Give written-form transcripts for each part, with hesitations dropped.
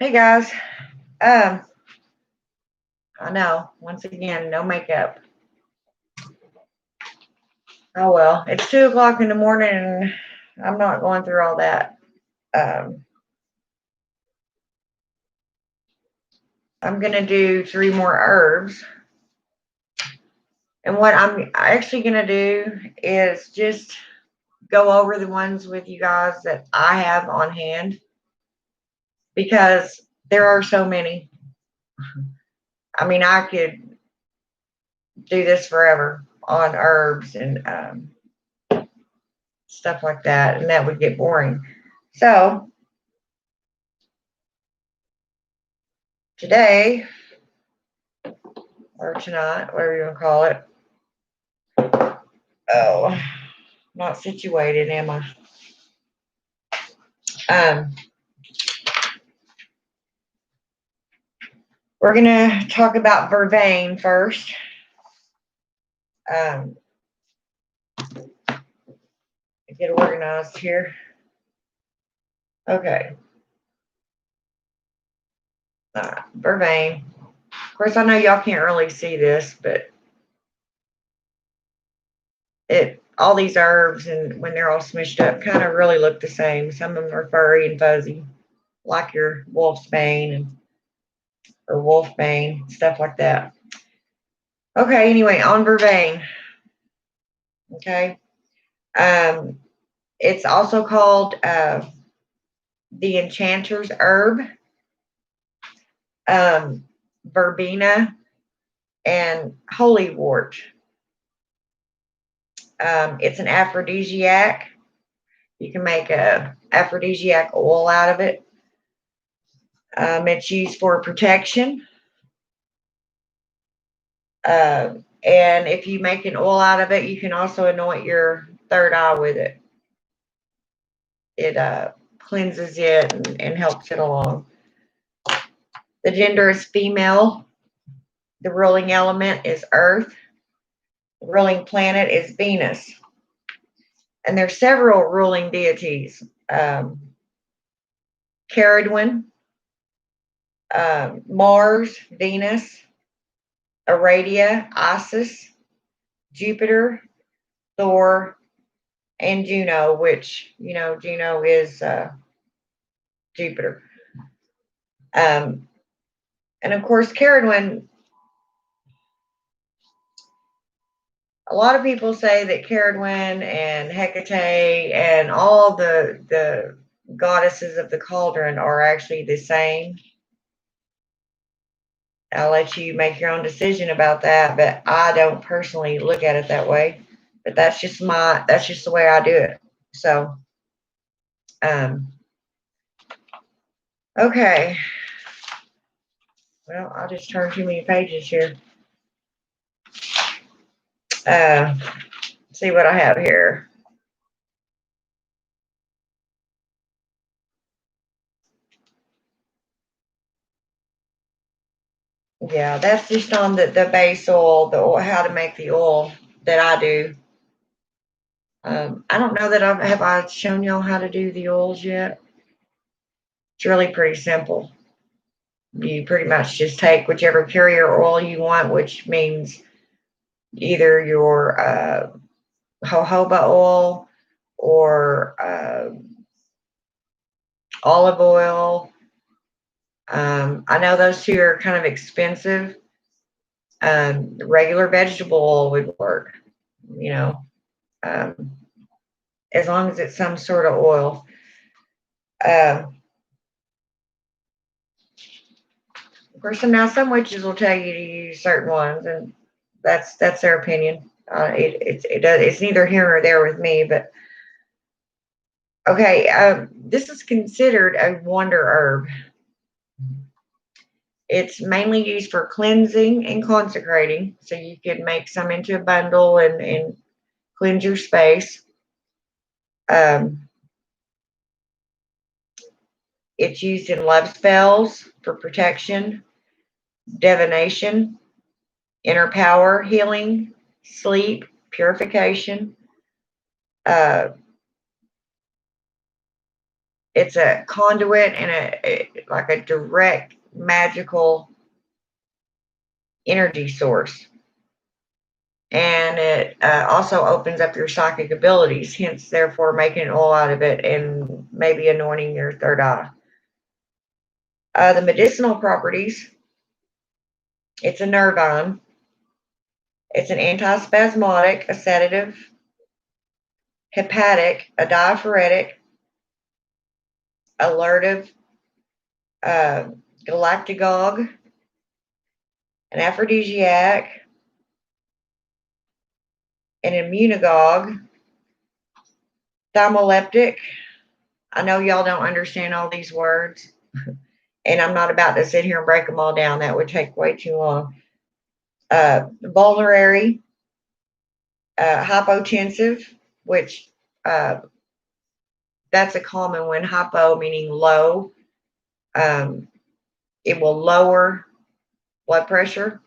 Hey guys. Um, I know, once again, no makeup. Oh well, it's 2 o'clock in the morning and I'm not going through all that. Um, I'm gonna do 3 more herbs. And what I'm actually gonna do is just go over the ones with you guys that I have on hand because there are so many. I mean, I could do this forever on herbs and stuff like that, and that would get boring. So today or tonight, whatever you want to call it. Oh, not situated, am I? Um, we're gonna talk about Vervain first. Um, get organized here. Okay. Vervain. Of course, I know y'all can't really see this, but it all these herbs and when they're all smushed up, kind of really look the same. Some of them are furry and fuzzy, like your wolfsbane or wolfbane, stuff like that. Okay. Anyway, on Vervain. Okay. Um, it's also called the enchanter's herb, verbena, and holywort. It's an aphrodisiac. You can make a aphrodisiac oil out of it. It's used for protection. And if you make an oil out of it, you can also anoint your third eye with it. It cleanses it and helps it along. The gender is female. The ruling element is earth. The ruling planet is Venus. And there's several ruling deities. Caradwin, Mars, Venus, Aradia, Isis, Jupiter, Thor, and Juno, which, Juno is Jupiter. And of course, Caradwin, a lot of people say that Caradwin and Hecate and all the goddesses of the cauldron are actually the same. I'll let you make your own decision about that, but I don't personally look at it that way. But that's just the way I do it. So, um, okay. Well, I'll just turn too many pages here. Uh, see what I have here. Yeah, that's just on the base oil, the oil, how to make the oil that I do. I don't know that I shown y'all how to do the oils yet. It's really pretty simple. You pretty much just take whichever carrier oil you want, which means either your jojoba oil or olive oil. I know those two are kind of expensive. Regular vegetable oil would work, you know, um, as long as it's some sort of oil. Of course, now some witches will tell you to use certain ones, and that's their opinion. It's neither here nor there with me, but okay. This is considered a wonder herb. It's mainly used for cleansing and consecrating, so you could make some into a bundle and cleanse your space. Um, it's used in love spells for protection, divination, inner power healing, sleep, purification. Uh, It's a conduit and like a direct magical energy source. And it also opens up your psychic abilities, hence, therefore, making an oil out of it and maybe anointing your third eye. The medicinal properties, it's a nervine. It's an antispasmodic, a sedative, hepatic, a diaphoretic, alertive, galactagogue, an aphrodisiac, an immunagogue, thymoleptic. I know y'all don't understand all these words, and I'm not about to sit here and break them all down. That would take way too long. Vulnerary, hypotensive, which that's a common one. Hypo meaning low. It will lower blood pressure.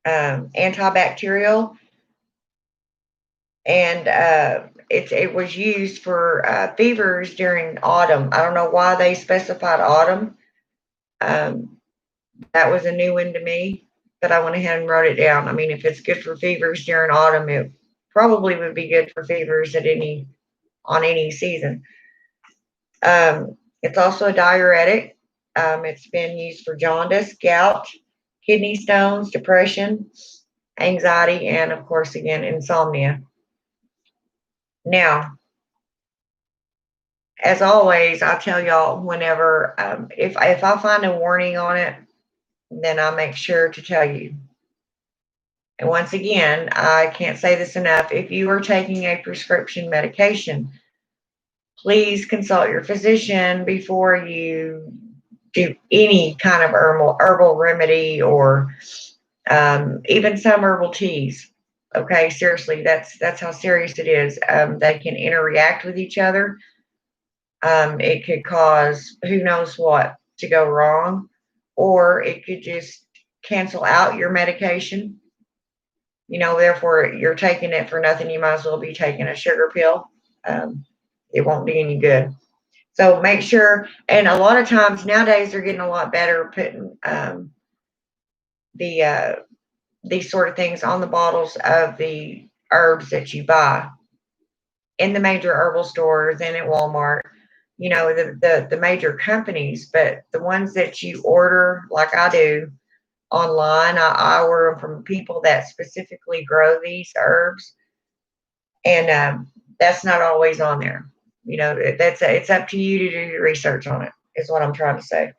Antibacterial, and it was used for fevers during autumn. I don't know why they specified autumn. That was a new one to me, but I went ahead and wrote it down. I mean, if it's good for fevers during autumn, it probably would be good for fevers on any season. It's also a diuretic. It's been used for jaundice, gout, kidney stones, depression, anxiety, and of course, again, insomnia. Now, as always, I tell y'all whenever, if I find a warning on it, then I make sure to tell you. And once again, I can't say this enough. If you are taking a prescription medication, please consult your physician before you do any kind of herbal remedy or even some herbal teas. Okay, seriously, that's how serious it is. They can interact with each other. It could cause who knows what to go wrong, or it could just cancel out your medication. Therefore, you're taking it for nothing. You might as well be taking a sugar pill. It won't do any good. So make sure, and a lot of times nowadays they're getting a lot better putting these sort of things on the bottles of the herbs that you buy in the major herbal stores and at Walmart. The major companies, but the ones that you order, like I do online, I order them from people that specifically grow these herbs, and that's not always on there. It's up to you to do your research on it. Is what I'm trying to say.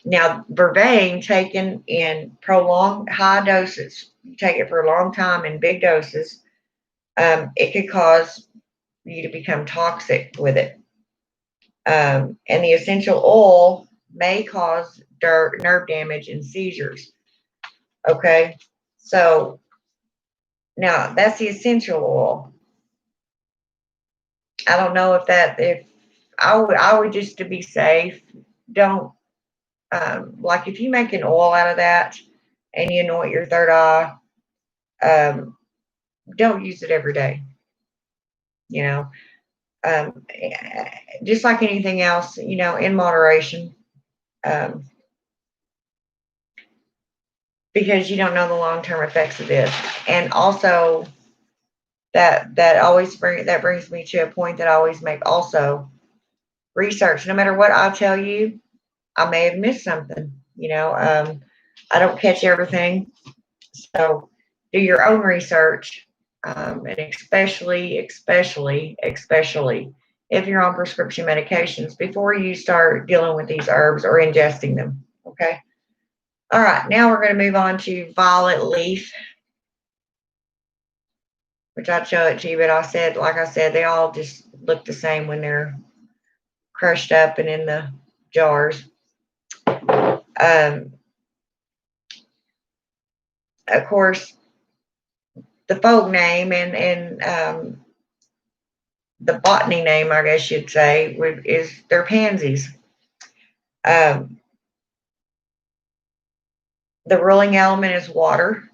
Now, Vervain taken in prolonged high doses, you take it for a long time in big doses, it could cause you to become toxic with it. And the essential oil may cause nerve damage and seizures. Okay, so now that's the essential oil. I don't know if I would just, to be safe, don't like if you make an oil out of that and you anoint your third eye, don't use it every day. You know, just like anything else, in moderation, because you don't know the long-term effects of this. And also, that brings me to a point that I always make. Also, research. No matter what I tell you, I may have missed something. I don't catch everything, so do your own research, and especially if you're on prescription medications before you start dealing with these herbs or ingesting them. Okay. All right. Now we're going to move on to violet leaf, which I'd show it to you, but like I said, they all just look the same when they're crushed up and in the jars. Of course, the folk name and the botany name, I guess you'd say, is they're pansies. The ruling element is water.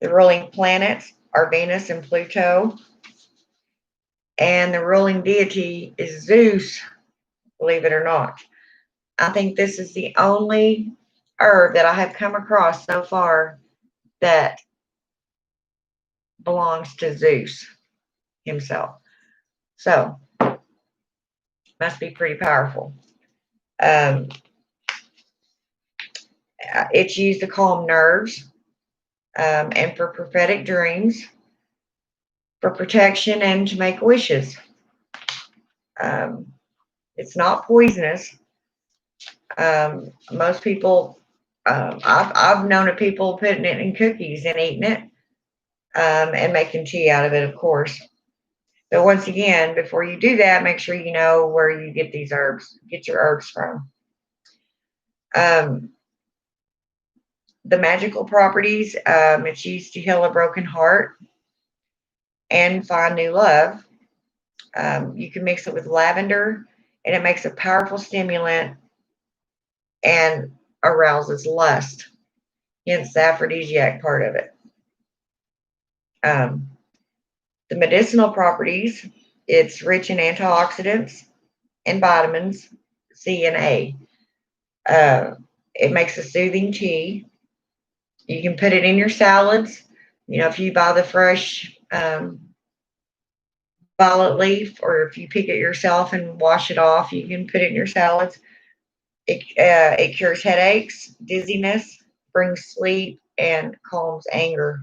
The ruling planets are Venus and Pluto. and the ruling deity is Zeus, believe it or not. I think this is the only herb that I have come across so far that belongs to Zeus himself. So, must be pretty powerful. Um, it's used to calm nerves and for prophetic dreams, for protection, and to make wishes. Um, it's not poisonous. Most people, I've known of people putting it in cookies and eating it and making tea out of it, of course. But once again, before you do that, make sure you know where you get these herbs, get your herbs from. Um, the magical properties, it's used to heal a broken heart and find new love. You can mix it with lavender, and it makes a powerful stimulant and arouses lust, hence the aphrodisiac part of it. Um, the medicinal properties, it's rich in antioxidants and vitamins C and A. It makes a soothing tea. You can put it in your salads. You know, if you buy the fresh violet leaf, or if you pick it yourself and wash it off, you can put it in your salads. It cures headaches, dizziness, brings sleep, and calms anger.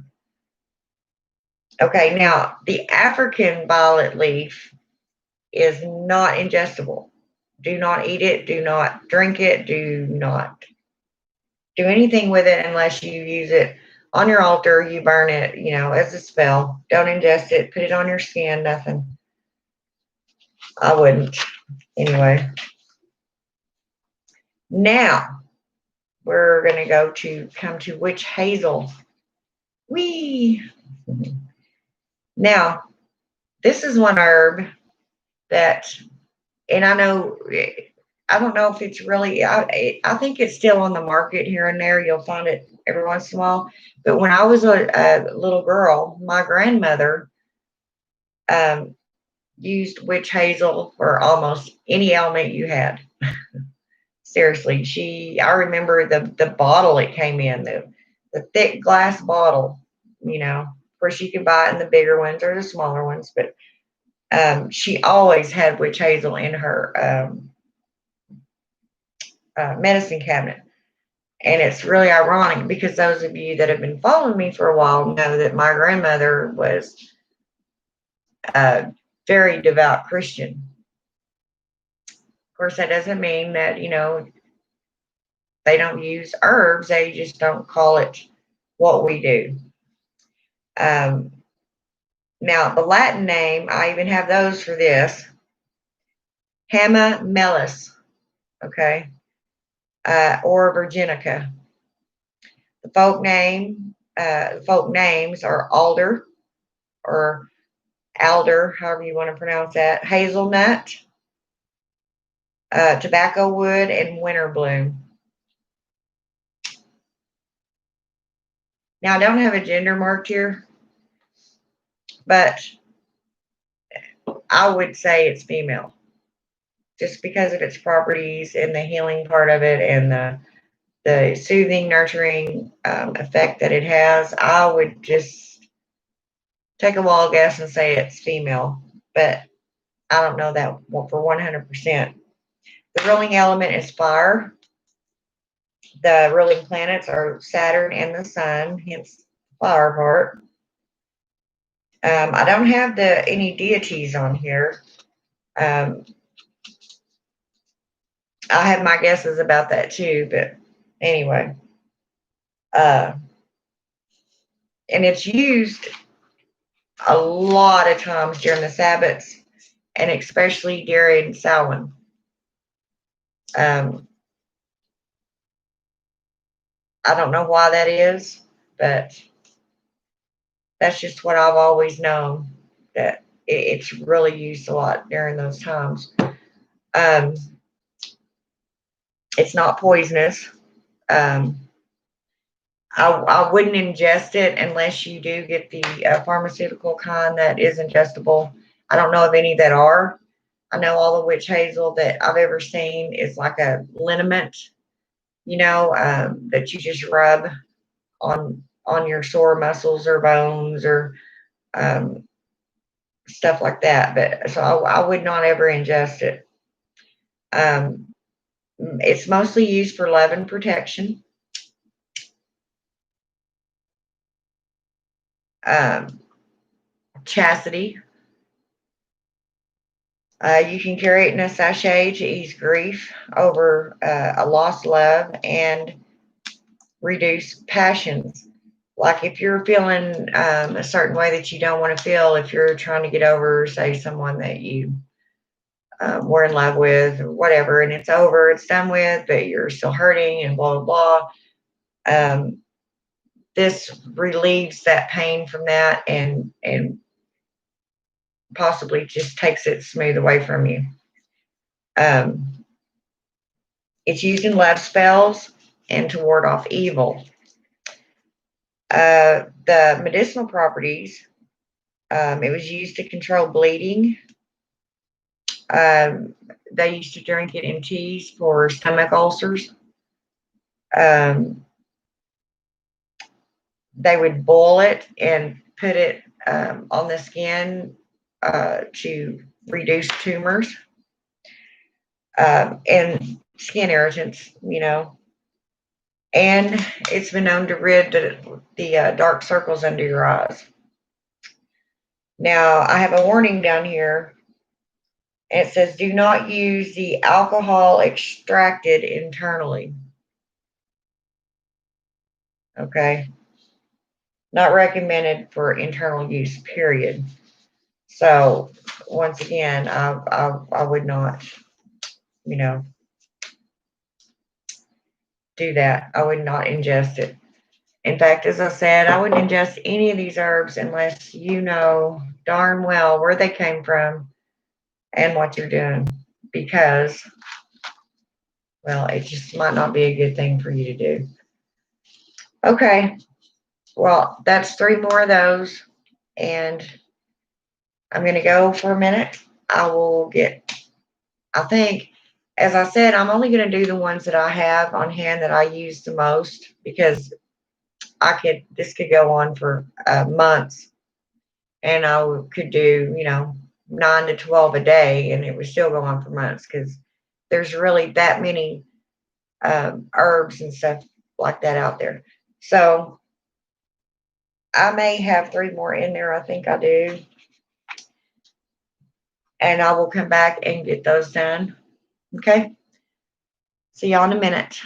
Okay, now the African violet leaf is not ingestible. Do not eat it. Do not drink it. Do not do anything with it unless you use it on your altar. You burn it, you know, as a spell. Don't ingest it. Put it on your skin. Nothing. I wouldn't. Anyway. Now we're gonna come to witch hazel. Wee. Now this is one herb that, and I don't know if it's really, I think it's still on the market here and there. You'll find it every once in a while. But when I was a little girl, my grandmother um, used witch hazel for almost any ailment you had. Seriously, I remember the bottle it came in, the thick glass bottle, you know. Of course, you can buy it in the bigger ones or the smaller ones, but she always had witch hazel in her medicine cabinet. And it's really ironic because those of you that have been following me for a while know that my grandmother was a very devout Christian. Of course, that doesn't mean that, you know, they don't use herbs, they just don't call it what we do. Now, the Latin name, I even have those for this, Hama melis, okay, or Virginica. The folk names are alder or alder, however you want to pronounce that, hazelnut, tobacco wood, and winter bloom. Now, I don't have a gender marked here, but I would say it's female just because of its properties and the healing part of it and the soothing, nurturing effect that it has. I would just take a wild guess and say it's female, but I don't know that for 100%. The ruling element is fire. The ruling planets are Saturn and the Sun, hence the fire part. I don't have any deities on here. I have my guesses about that too, but anyway. And it's used a lot of times during the Sabbats and especially during Samhain. I don't know why that is, but that's just what I've always known, that it's really used a lot during those times. It's not poisonous. I wouldn't ingest it unless you do get the pharmaceutical kind that is ingestible. I don't know of any that are. I know all the witch hazel that I've ever seen is like a liniment, that you just rub on your sore muscles or bones or um, stuff like that. But so I would not ever ingest it. Um, it's mostly used for love and protection. Um, chastity. You can carry it in a sachet to ease grief over a lost love and reduce passions. Like if you're feeling a certain way that you don't want to feel, if you're trying to get over, say, someone that you were in love with or whatever, and it's over, it's done with, but you're still hurting and blah, blah, blah. This relieves that pain from that and possibly just takes it smooth away from you. It's used in love spells and to ward off evil. The medicinal properties, it was used to control bleeding. They used to drink it in teas for stomach ulcers. They would boil it and put it on the skin to reduce tumors and skin irritants. And it's been known to rid the dark circles under your eyes. Now, I have a warning down here. And it says, do not use the alcohol extracted internally. Okay. Not recommended for internal use, period. So, once again, I would not, do that. I would not ingest it. In fact, as I said, I wouldn't ingest any of these herbs unless you know darn well where they came from and what you're doing, because, well, it just might not be a good thing for you to do. Okay, well, that's 3 more of those, and I'm going to go for a minute. I think, as I said, I'm only going to do the ones that I have on hand that I use the most, because this could go on for months, and I could do, 9 to 12 a day, and it would still go on for months, because there's really that many herbs and stuff like that out there. So I may have 3 more in there. I think I do. And I will come back and get those done. Okay. See y'all in a minute.